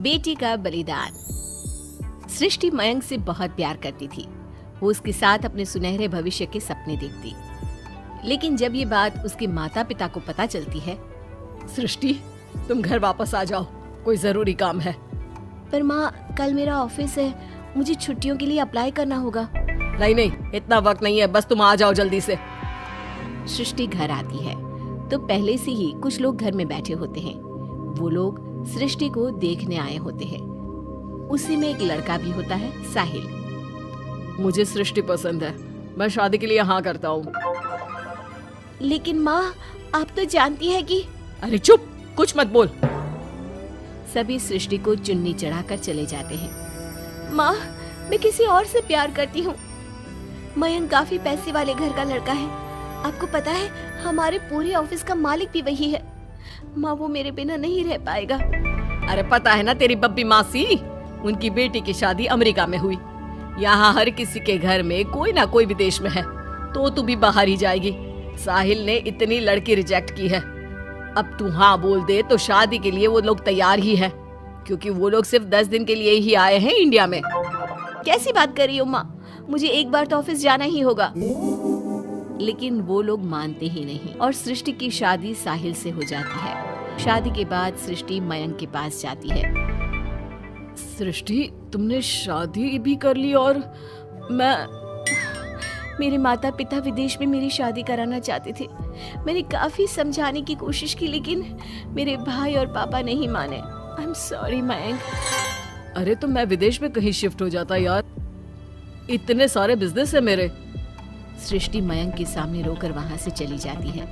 बेटी का बलिदान। सृष्टि मयंक से बहुत प्यार करती थी। वो उसके साथ अपने सुनहरे भविष्य के सपने देखती। लेकिन जब ये बात उसके माता पिता को पता चलती है, सृष्टि, तुम घर वापस आ जाओ, कोई जरूरी काम है। पर माँ, कल मेरा ऑफिस है, मुझे छुट्टियों के लिए अप्लाई करना होगा। नहीं, इतना वक्त नहीं है, बस तुम आ जाओ जल्दी से। सृष्टि घर आती है तो पहले से ही कुछ लोग घर में बैठे होते हैं। वो लोग सृष्टि को देखने आए होते हैं। उसी में एक लड़का भी होता है, साहिल। मुझे सृष्टि पसंद है, मैं शादी के लिए हाँ करता हूँ। लेकिन माँ, आप तो जानती है कि... अरे चुप, कुछ मत बोल। सभी सृष्टि को चुन्नी चढ़ाकर चले जाते हैं। माँ, मैं किसी और से प्यार करती हूँ। मयंक काफी पैसे वाले घर का लड़का है। आपको पता है, हमारे पूरे ऑफिस का मालिक भी वही है। माँ, वो मेरे बिना नहीं रह पाएगा। अरे पता है ना तेरी बब्बी मासी, उनकी बेटी की शादी अमेरिका में हुई। यहाँ हर किसी के घर में कोई ना कोई विदेश में है, तो तू भी बाहर ही जाएगी। साहिल ने इतनी लड़की रिजेक्ट की है। अब तू हाँ बोल दे तो शादी के लिए वो लोग तैयार ही है, क्योंकि वो लोग सिर्फ 10 दिन के लिए ही आए हैं इंडिया में। कैसी बात कर रही हो माँ, मुझे एक बार तो ऑफिस जाना ही होगा। लेकिन वो लोग मानते ही नहीं और सृष्टि की शादी साहिल से हो जाती है। शादी के बाद सृष्टि मयंक के पास जाती है। सृष्टि, तुमने शादी भी कर ली और मेरे माता पिता विदेश में मेरी शादी कराना चाहते थे। मैंने काफी समझाने की कोशिश की, लेकिन मेरे भाई और पापा नहीं माने। I am sorry Mayank. अरे तो मैं विदेश में कहीं शिफ्ट हो जाता यार, इतने सारे बिजनेस है मेरे। सृष्टि मयंक के सामने रोकर वहाँ से चली जाती है।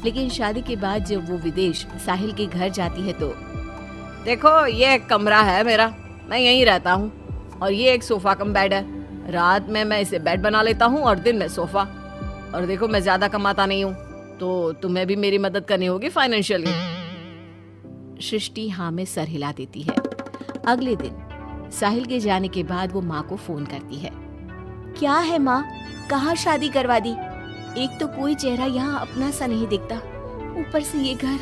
लेकिन शादी के बाद जब वो विदेश साहिल के घर जाती है तो... देखो, ये एक कमरा है मेरा, मैं यहीं रहता हूँ, और ये एक सोफा कम बेड है। रात में मैं इसे बेड बना लेता हूँ और दिन में सोफा। और देखो, मैं ज्यादा कमाता नहीं हूँ, तो तुम्हें भी मेरी मदद करनी होगी फाइनेंशियली। सृष्टि हाँ में सर हिला देती है। अगले दिन साहिल के जाने के बाद वो माँ को फोन करती है। क्या है माँ, कहाँ शादी करवा दी? एक तो कोई चेहरा यहाँ अपना सा नहीं दिखता, ऊपर से ये घर।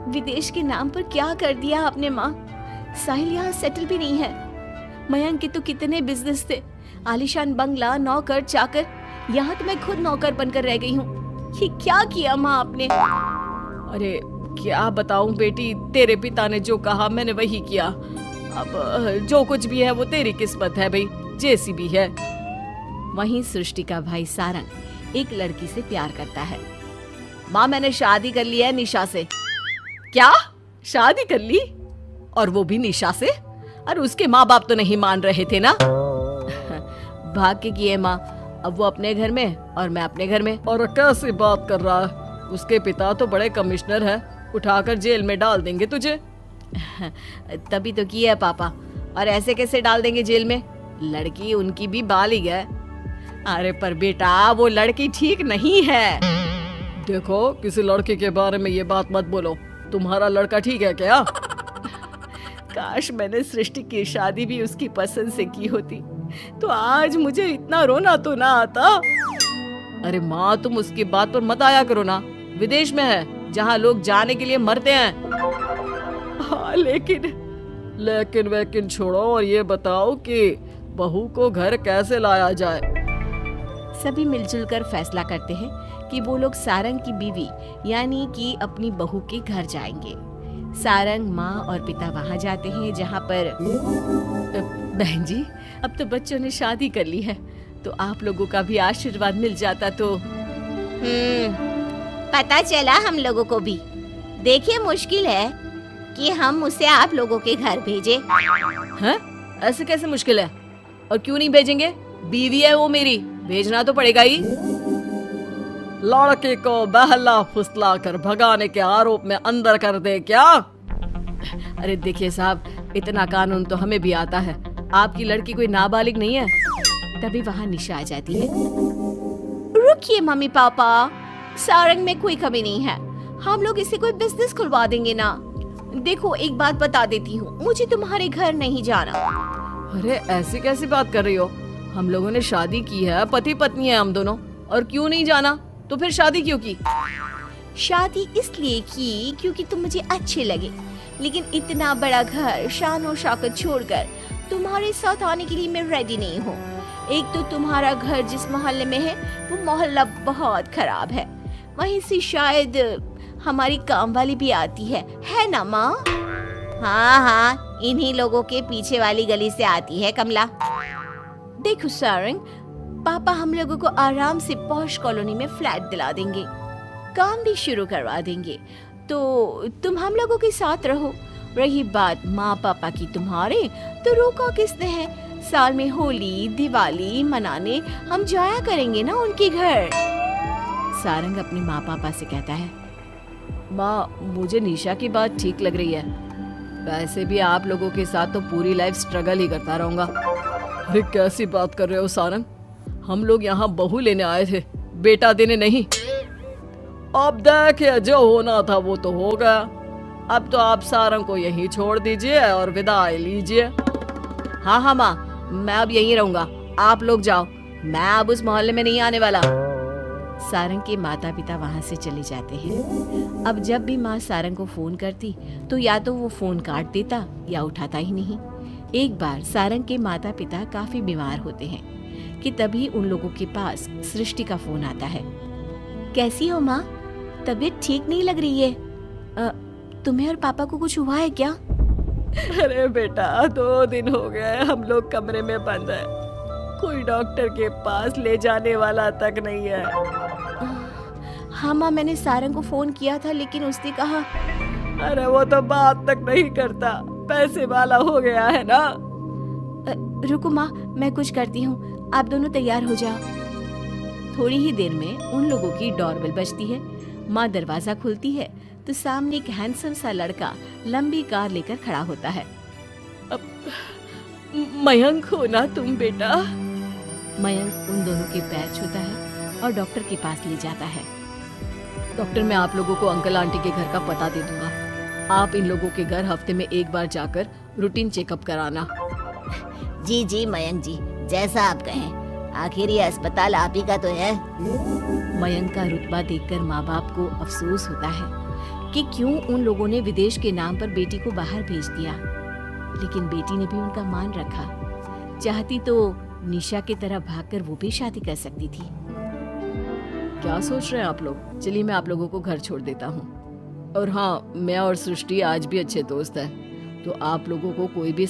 विदेश के नाम पर क्या कर दिया आपने माँ? साहिल यहाँ सेटल भी नहीं है। मयंक के तो कितने बिजनेस थे, आलीशान बंगला, नौकर चाकर। यहाँ तो मैं खुद नौकर बनकर रह गई हूँ। ये क्या किया माँ आपने? अरे क्या बताऊं बेटी, तेरे पिता ने जो कहा मैंने वही किया। अब जो कुछ भी है वो तेरी किस्मत है भाई, जैसी भी है। वहीं सृष्टि का भाई सारंग एक लड़की से प्यार करता है। माँ, मैंने शादी कर ली है निशा से। क्या? शादी कर ली? और वो भी निशा से? अरे उसके माँ बाप तो नहीं मान रहे थे ना। भाग्य की है माँ, अब वो अपने घर में और मैं अपने घर में। और कैसी बात कर रहा है, उसके पिता तो बड़े कमिश्नर है, उठाकर जेल में डाल देंगे तुझे। तभी तो किया है पापा, और ऐसे कैसे डाल देंगे जेल में? लड़की उनकी भी बालिग है। अरे पर बेटा, वो लड़की ठीक नहीं है। देखो, किसी लड़की के बारे में ये बात मत बोलो। तुम्हारा लड़का ठीक है क्या? काश मैंने सृष्टि की शादी भी उसकी पसंद से की होती, तो आज मुझे इतना रोना तो ना आता। अरे माँ, तुम उसकी बात पर मत आया करो ना। विदेश में है, जहाँ लोग जाने के लिए मरते हैं। हाँ, लेकिन छोड़ो और ये बताओ कि बहू को घर कैसे लाया जाए। सभी मिलजुल कर फैसला करते हैं कि वो लोग सारंग की बीवी यानी कि अपनी बहू के घर जाएंगे। सारंग, माँ और पिता वहाँ जाते हैं, जहाँ पर... बहन जी, अब तो बच्चों ने शादी कर ली है, तो आप लोगों का भी आशीर्वाद मिल जाता तो... पता चला हम लोगों को भी। देखिए, मुश्किल है कि हम उसे आप लोगों के घर भेजे। हैं? ऐसे कैसे मुश्किल है? और क्यों नहीं भेजेंगे? बीवी है वो मेरी, भेजना तो पड़ेगा ही। लड़के को बहला फुसला कर भगाने के आरोप में अंदर कर दे क्या? अरे देखिए साहब, इतना कानून तो हमें भी आता है। आपकी लड़की कोई नाबालिग नहीं है। तभी वहाँ निशा आ जाती है। रुकिए मम्मी पापा, सारंग में कोई कमी नहीं है। हम लोग इसे कोई बिजनेस खुलवा देंगे ना। देखो, एक बात बता देती हूँ, मुझे तुम्हारे घर नहीं जाना। अरे ऐसी कैसी बात कर रही हो? हम लोगों ने शादी की है, पति पत्नी है हम दोनों, और क्यों नहीं जाना? तो फिर शादी क्यों की? शादी इसलिए की क्योंकि तुम मुझे अच्छे लगे, लेकिन इतना बड़ा घर शान और शौकत छोड़कर तुम्हारे साथ आने के लिए मैं रेडी नहीं हूँ। एक तो तुम्हारा घर जिस मोहल्ले में है वो मोहल्ला बहुत खराब है, वहीं से शायद हमारी काम वाली भी आती है ना माँ? हाँ हाँ, इन्हीं लोगों के पीछे वाली गली से आती है कमला। देखो सारंग, पापा हम लोगों को आराम से पॉश कॉलोनी में फ्लैट दिला देंगे, काम भी शुरू करवा देंगे, तो तुम हम लोगों के साथ रहो। रही बात माँ पापा की तुम्हारे, तो रोका किसने है? साल में होली दिवाली मनाने हम जाया करेंगे ना उनके घर। सारंग अपने माँ पापा से कहता है, माँ मुझे निशा की बात ठीक लग रही है, वैसे भी आप लोगों के साथ तो पूरी लाइफ स्ट्रगल ही करता रहूंगा। अरे कैसी बात कर रहे हो सारंग, हम लोग यहाँ बहू लेने आए थे, बेटा देने नहीं। अब देखिए जो होना था वो तो हो गया, अब तो आप सारंग को यहीं छोड़ दीजिए और विदाई लीजिए। हाँ हाँ माँ, मैं अब यहीं रहूंगा, आप लोग जाओ, मैं अब उस मोहल्ले में नहीं आने वाला। सारंग के माता पिता वहां से चले जाते हैं। अब जब भी माँ सारंग को फोन करती तो या तो वो फोन काट देता या उठाता ही नहीं। एक बार सारंग के माता पिता काफी बीमार होते हैं कि तभी उन लोगों के पास सृष्टि का फोन आता है। कैसी हो माँ? तबीयत ठीक नहीं लग रही है, तुम्हें और पापा को कुछ हुआ है क्या? अरे बेटा 2 दिन हो गए हम लोग कमरे में बंद है, कोई डॉक्टर के पास ले जाने वाला तक नहीं है। हाँ माँ, मैंने सारंग को फोन किया था लेकिन उसने कहा। अरे वो तो बात तक नहीं करता, पैसे वाला हो गया है ना। रुको माँ, मैं कुछ करती हूँ, आप दोनों तैयार हो जाओ। थोड़ी ही देर में उन लोगों की डोरबेल बजती है। माँ दरवाजा खुलती है तो सामने एक हैंडसम सा लड़का लंबी कार लेकर खड़ा होता है। मयंक हो ना तुम बेटा? मयंक उन दोनों के पैर छूता है और डॉक्टर के पास ले जाता है। डॉक्टर, मैं आप लोगों को अंकल आंटी के घर का पता दे दूंगा, आप इन लोगों के घर हफ्ते में एक बार जाकर रूटीन चेकअप कराना। जी जी मयंक जी, जैसा आप कहें, आखिर ये अस्पताल आप ही का तो है। मयंक का रुतबा देखकर माँ बाप को अफसोस होता है कि क्यों उन लोगों ने विदेश के नाम पर बेटी को बाहर भेज दिया, लेकिन बेटी ने भी उनका मान रखा। चाहती तो निशा की तरह भागकर वो भी शादी कर सकती थी। क्या सोच रहे हैं आप लोग? चलिए मैं आप लोगों को घर छोड़ देता हूँ। और हाँ, मैं और सृष्टि आज भी अच्छे दोस्त हैं, तो आप लोगों को कोई भी